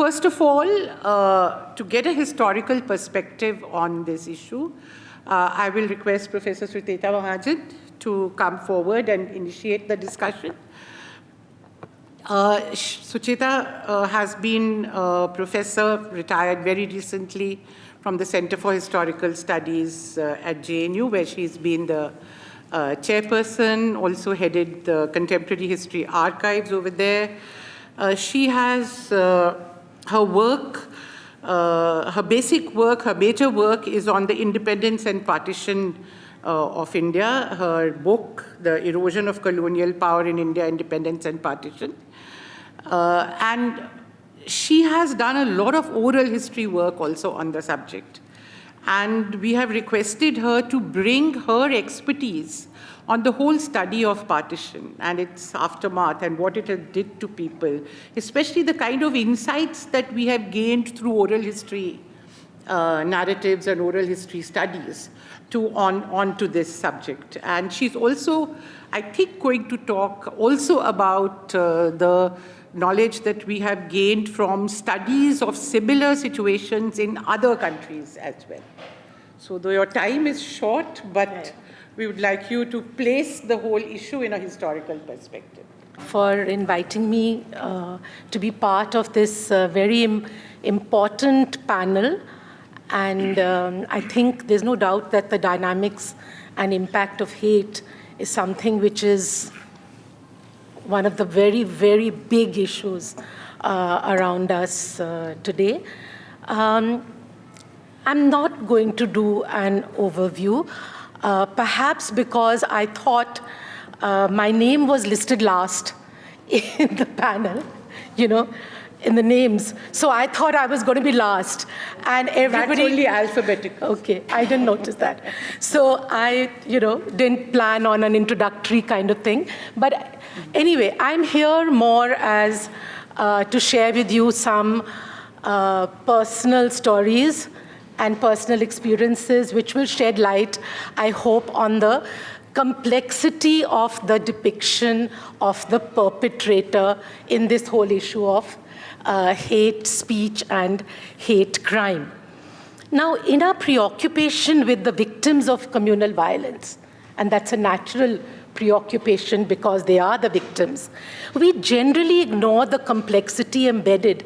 first of all, to get a historical perspective on this issue, I will request Professor Sucheta Mahajan to come forward and initiate the discussion. Sucheta has been a professor, retired very recently from the Center for Historical Studies at JNU, where she's been the chairperson, also headed the Contemporary History Archives over there. She has her work, her basic work, her major work is on the independence and partition of India. Her book, The Erosion of Colonial Power in India, Independence and Partition. And she has done a lot of oral history work also on the subject. And we have requested her to bring her expertise on the whole study of partition and its aftermath and what it did to people, especially the kind of insights that we have gained through oral history narratives and oral history studies onto this subject. And she's also, I think, going to talk also about the knowledge that we have gained from studies of similar situations in other countries as well. So though your time is short, but we would like you to place the whole issue in a historical perspective. For inviting me to be part of this very important panel. And I think there's no doubt that the dynamics and impact of hate is something which is one of the very, very big issues around us today. I'm not going to do an overview, perhaps because I thought my name was listed last in the panel, you know, in the names. So I thought I was going to be last. And everybody... That's only alphabetical. Okay, I didn't notice that. So I, didn't plan on an introductory kind of thing. But anyway, I'm here more as to share with you some personal stories and personal experiences which will shed light, I hope, on the complexity of the depiction of the perpetrator in this whole issue of hate speech and hate crime. Now, in our preoccupation with the victims of communal violence, and that's a natural preoccupation because they are the victims, we generally ignore the complexity embedded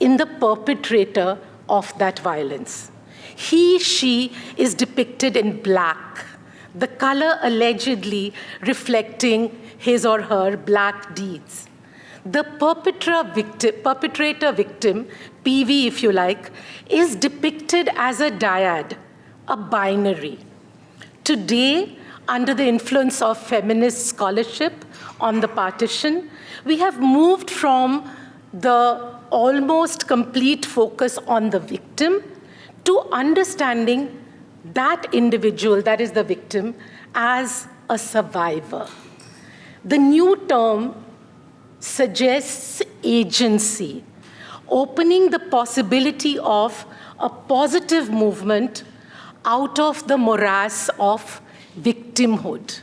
in the perpetrator of that violence. He, she is depicted in black, the color allegedly reflecting his or her black deeds. The perpetrator-victim, PV if you like, is depicted as a dyad, a binary. Today, under the influence of feminist scholarship on the partition, we have moved from the almost complete focus on the victim to understanding that individual, that is the victim, as a survivor. The new term suggests agency, opening the possibility of a positive movement out of the morass of victimhood.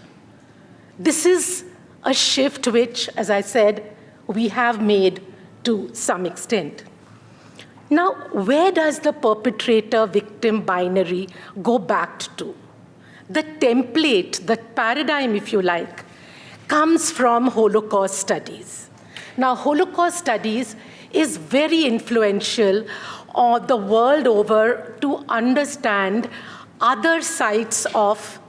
This is a shift which, as I said, we have made to some extent. Now, where does the perpetrator-victim binary go back to? The template, the paradigm, if you like, comes from Holocaust studies. Now, Holocaust studies is very influential the world over to understand other sites of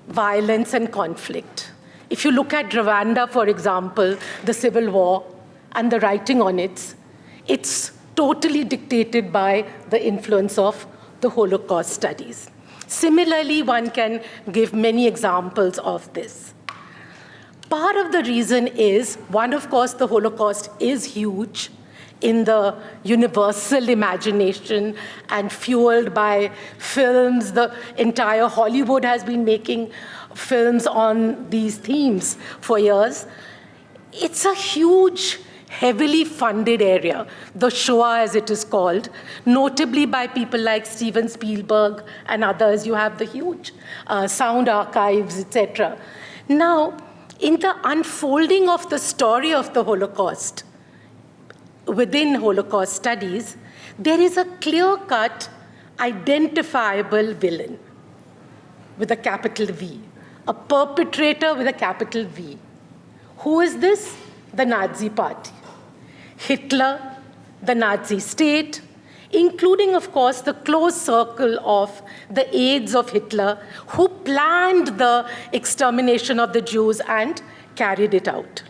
violence and conflict. If you look at Rwanda, for example, the civil war and the writing on it, it's totally dictated by the influence of the Holocaust studies. Similarly, one can give many examples of this. Part of the reason is, one, of course, the Holocaust is huge in the universal imagination and fueled by films. The entire Hollywood has been making films on these themes for years. It's a huge, heavily funded area, the Shoah as it is called, notably by people like Steven Spielberg and others. You have the huge sound archives, etc. Now, in the unfolding of the story of the Holocaust, within Holocaust studies, there is a clear-cut, identifiable villain with a capital V, a perpetrator with a capital V. Who is this? The Nazi Party. Hitler, the Nazi state, including, of course, the close circle of the aides of Hitler who planned the extermination of the Jews and carried it out.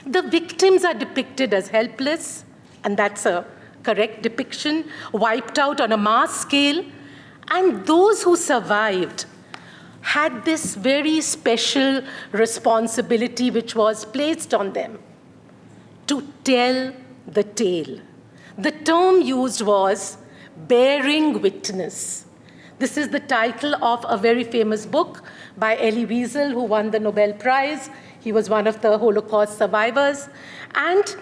The victims are depicted as helpless, and that's a correct depiction, wiped out on a mass scale, and those who survived had this very special responsibility which was placed on them to tell the tale. The term used was bearing witness. This is the title of a very famous book by Elie Wiesel, who won the Nobel Prize. He was one of the Holocaust survivors. And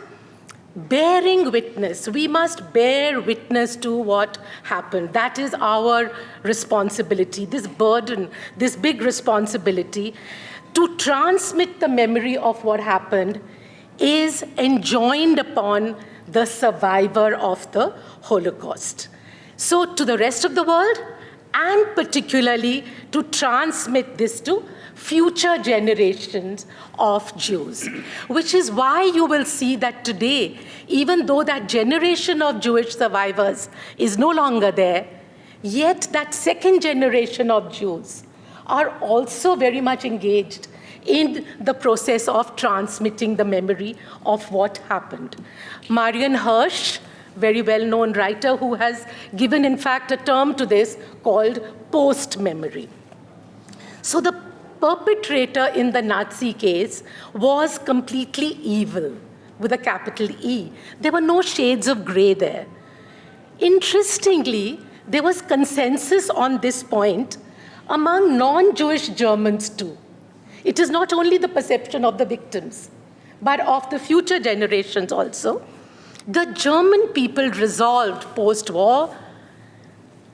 bearing witness, we must bear witness to what happened. That is our responsibility, this burden, this big responsibility to transmit the memory of what happened is enjoined upon the survivor of the Holocaust. So to the rest of the world, and particularly to transmit this to future generations of Jews, which is why you will see that today, even though that generation of Jewish survivors is no longer there, yet that second generation of Jews are also very much engaged in the process of transmitting the memory of what happened. Marian Hirsch, very well-known writer who has given, in fact, a term to this called post-memory. So the perpetrator in the Nazi case was completely evil, with a capital E. There were no shades of gray there. Interestingly, there was consensus on this point among non-Jewish Germans too. It is not only the perception of the victims, but of the future generations also. The German people resolved post-war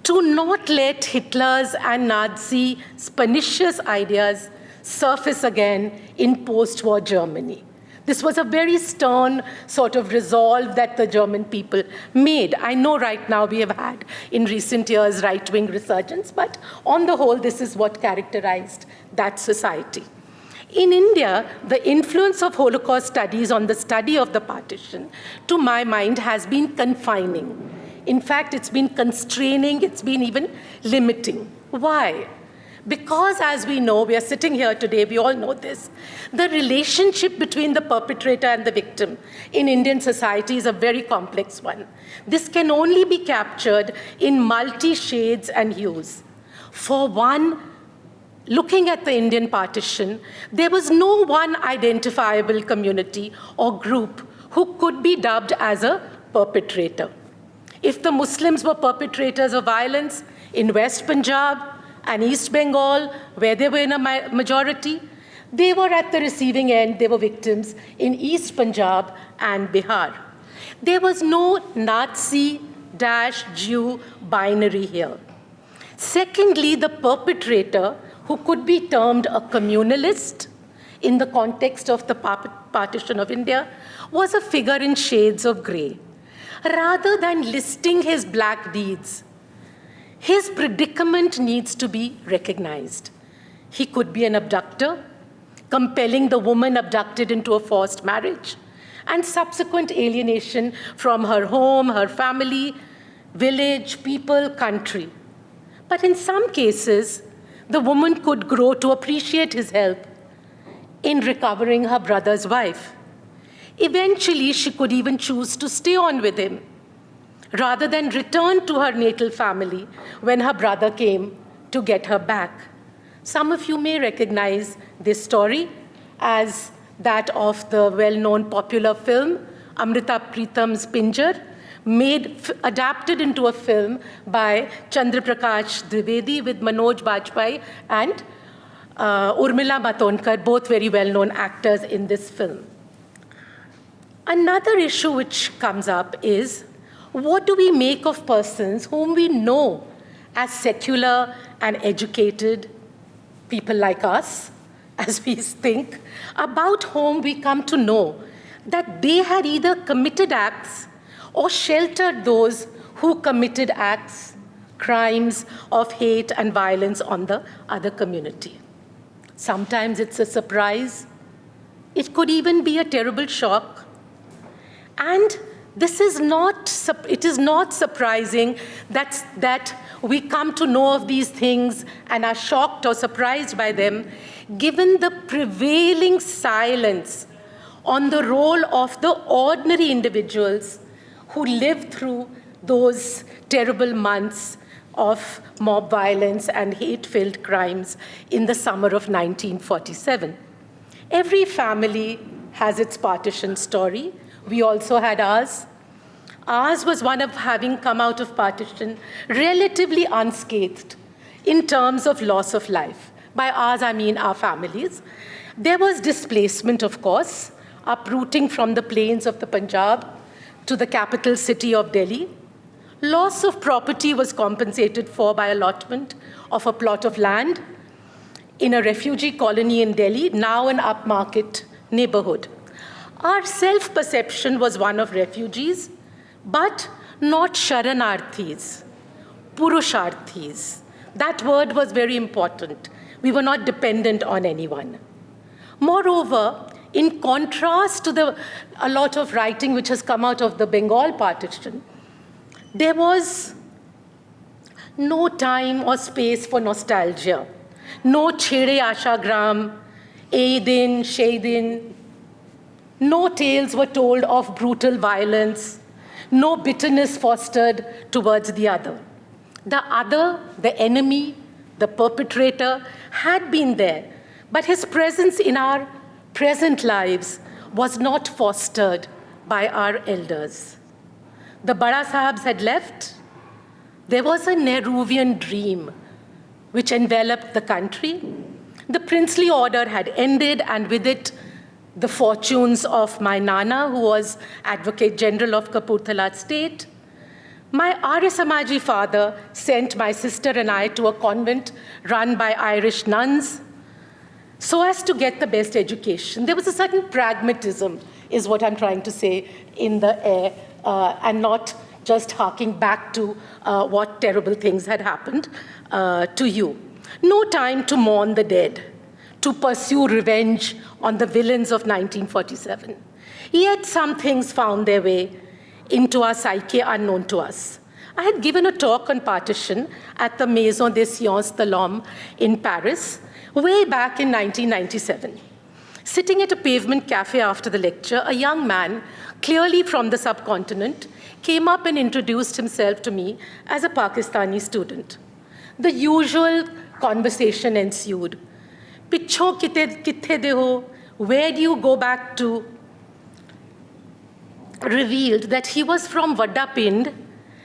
to not let Hitler's and Nazi pernicious ideas surface again in post-war Germany. This was a very stern sort of resolve that the German people made. I know right now we have had, in recent years, right-wing resurgence, but on the whole, this is what characterized that society. In India, the influence of Holocaust studies on the study of the partition, to my mind, has been confining. In fact, it's been constraining, it's been even limiting. Why? Because, as we know, we are sitting here today, we all know this, the relationship between the perpetrator and the victim in Indian society is a very complex one. This can only be captured in multi-shades and hues. For one, looking at the Indian partition, there was no one identifiable community or group who could be dubbed as a perpetrator. If the Muslims were perpetrators of violence in West Punjab and East Bengal, where they were in a majority, they were at the receiving end, they were victims in East Punjab and Bihar. There was no Nazi-Jew binary here. Secondly, the perpetrator, who could be termed a communalist in the context of the partition of India, was a figure in shades of gray. Rather than listing his black deeds, his predicament needs to be recognized. He could be an abductor, compelling the woman abducted into a forced marriage, and subsequent alienation from her home, her family, village, people, country. But in some cases, the woman could grow to appreciate his help in recovering her brother's wife. Eventually, she could even choose to stay on with him, rather than return to her natal family when her brother came to get her back. Some of you may recognize this story as that of the well-known popular film, Amrita Pritam's Pinjar, adapted into a film by Chandra Prakash Dwivedi with Manoj Bajpayee and Urmila Matondkar, both very well-known actors in this film. Another issue which comes up is, what do we make of persons whom we know as secular and educated people like us, as we think, about whom we come to know that they had either committed acts or sheltered those who committed acts, crimes of hate and violence on the other community. Sometimes it's a surprise. It could even be a terrible shock. And it is not surprising that we come to know of these things and are shocked or surprised by them, given the prevailing silence on the role of the ordinary individuals who lived through those terrible months of mob violence and hate-filled crimes in the summer of 1947. Every family has its partition story. We also had ours. Ours was one of having come out of partition relatively unscathed in terms of loss of life. By ours, I mean our families. There was displacement, of course, uprooting from the plains of the Punjab to the capital city of Delhi. Loss of property was compensated for by allotment of a plot of land in a refugee colony in Delhi, now an upmarket neighborhood. Our self-perception was one of refugees, but not sharanarthis, purusharthis. That word was very important. We were not dependent on anyone. Moreover, in contrast to a lot of writing which has come out of the Bengal partition, there was no time or space for nostalgia. No Chhede Ashagram, Eidin, Sheidin. No tales were told of brutal violence. No bitterness fostered towards the other. The enemy, the perpetrator, had been there, but his presence in our present lives was not fostered by our elders. The Bada Sahibs had left. There was a Nehruvian dream which enveloped the country. The princely order had ended, and with it, the fortunes of my Nana, who was Advocate General of Kapurthala State. My Arya Samaji father sent my sister and I to a convent run by Irish nuns so as to get the best education. There was a certain pragmatism, is what I'm trying to say, in the air, and not just harking back to what terrible things had happened to you. No time to mourn the dead, to pursue revenge on the villains of 1947. Yet some things found their way into our psyche unknown to us. I had given a talk on partition at the Maison des Sciences de l'Homme in Paris way back in 1997. Sitting at a pavement cafe after the lecture, a young man, clearly from the subcontinent, came up and introduced himself to me as a Pakistani student. The usual conversation ensued. Pichho kithe de ho? Where do you go back to? Revealed that he was from Vaddapind,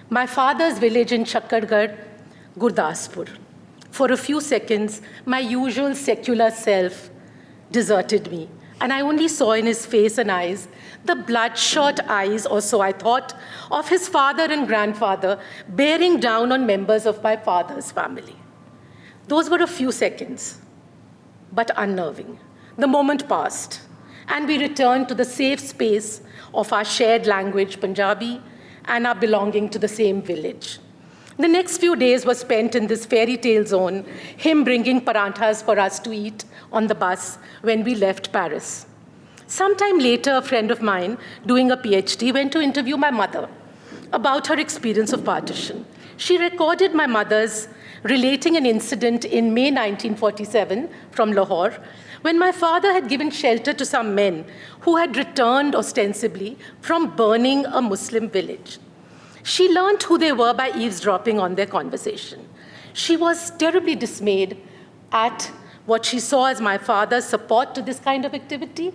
my father's village in Chakkargarh, Gurdaspur. For a few seconds, my usual secular self deserted me, and I only saw in his face and eyes the bloodshot eyes, or so I thought, of his father and grandfather bearing down on members of my father's family. Those were a few seconds, but unnerving. The moment passed, and we returned to the safe space of our shared language, Punjabi, and our belonging to the same village. The next few days were spent in this fairy tale zone, him bringing paranthas for us to eat on the bus when we left Paris. Sometime later, a friend of mine doing a PhD went to interview my mother about her experience of partition. She recorded my mother's relating an incident in May 1947 from Lahore, when my father had given shelter to some men who had returned ostensibly from burning a Muslim village. She learned who they were by eavesdropping on their conversation. She was terribly dismayed at what she saw as my father's support to this kind of activity,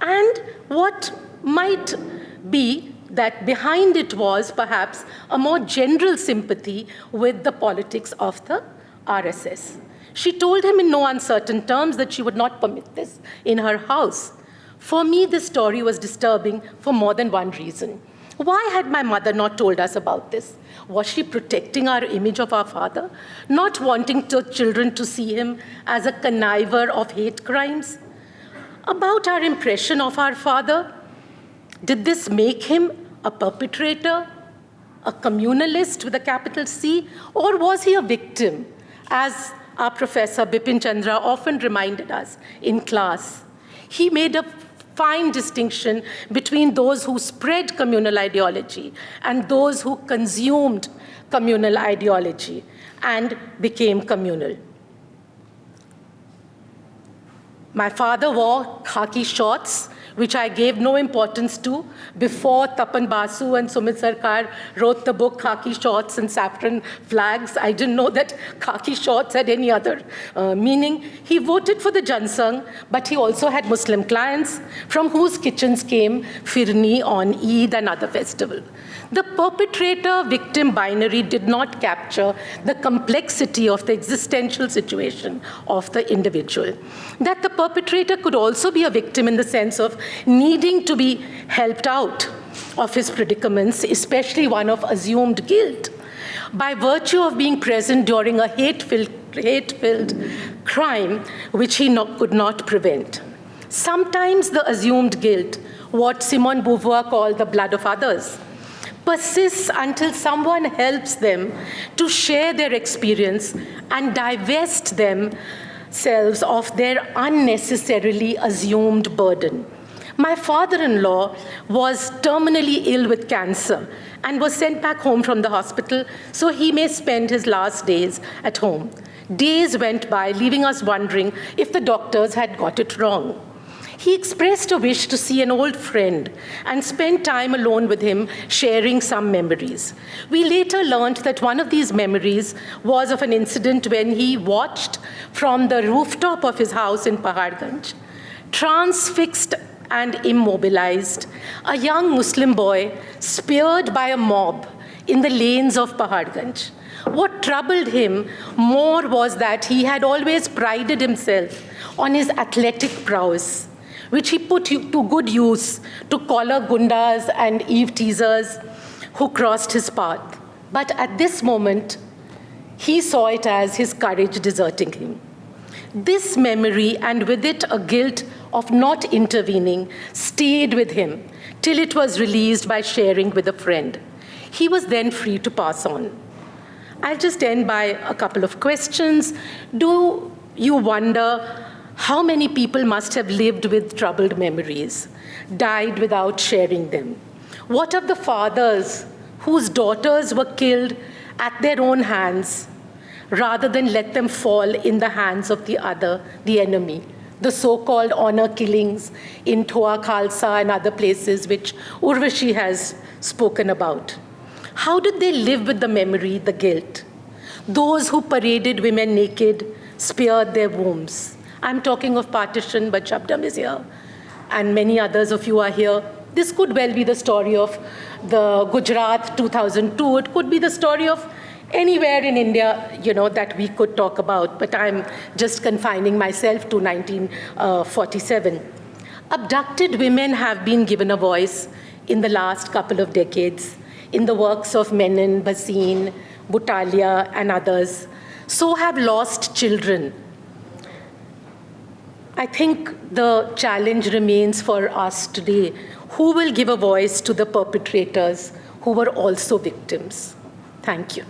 and what might be that behind it was perhaps a more general sympathy with the politics of the RSS. She told him in no uncertain terms that she would not permit this in her house. For me, this story was disturbing for more than one reason. Why had my mother not told us about this? Was she protecting our image of our father, not wanting children to see him as a conniver of hate crimes? About our impression of our father, did this make him a perpetrator, a communalist with a capital C, or was he a victim, as our Professor Bipin Chandra often reminded us in class? He made a fine distinction between those who spread communal ideology and those who consumed communal ideology and became communal. My father wore khaki shorts, which I gave no importance to before Tapan Basu and Sumit Sarkar wrote the book Khaki Shorts and Saffron Flags. I didn't know that khaki shorts had any other meaning. He voted for the Jansangh, but he also had Muslim clients from whose kitchens came firni on Eid and other festivals. The perpetrator-victim binary did not capture the complexity of the existential situation of the individual. That the perpetrator could also be a victim in the sense of needing to be helped out of his predicaments, especially one of assumed guilt, by virtue of being present during a hate-filled crime which he could not prevent. Sometimes the assumed guilt, what Simone de Beauvoir called the blood of others, persists until someone helps them to share their experience and divest themselves of their unnecessarily assumed burden. My father-in-law was terminally ill with cancer and was sent back home from the hospital so he may spend his last days at home. Days went by, leaving us wondering if the doctors had got it wrong. He expressed a wish to see an old friend and spend time alone with him, sharing some memories. We later learned that one of these memories was of an incident when he watched from the rooftop of his house in Paharganj, transfixed and immobilized, a young Muslim boy speared by a mob in the lanes of Paharganj. What troubled him more was that he had always prided himself on his athletic prowess, which he put to good use to collar gundas and eve teasers who crossed his path. But at this moment, he saw it as his courage deserting him. This memory, and with it a guilt of not intervening, stayed with him till it was released by sharing with a friend. He was then free to pass on. I'll just end by a couple of questions. Do you wonder how many people must have lived with troubled memories, died without sharing them? What of the fathers whose daughters were killed at their own hands, rather than let them fall in the hands of the other, the enemy? The so-called honor killings in Thoa Khalsa and other places which Urvashi has spoken about. How did they live with the memory, the guilt? Those who paraded women naked, spared their wombs. I'm talking of partition, but Shabdam is here, and many others of you are here. This could well be the story of the Gujarat 2002. It could be the story of anywhere in India, that we could talk about, but I'm just confining myself to 1947. Abducted women have been given a voice in the last couple of decades in the works of Menon, Bhasin, Butalia, and others. So have lost children. I think the challenge remains for us today. Who will give a voice to the perpetrators who were also victims? Thank you.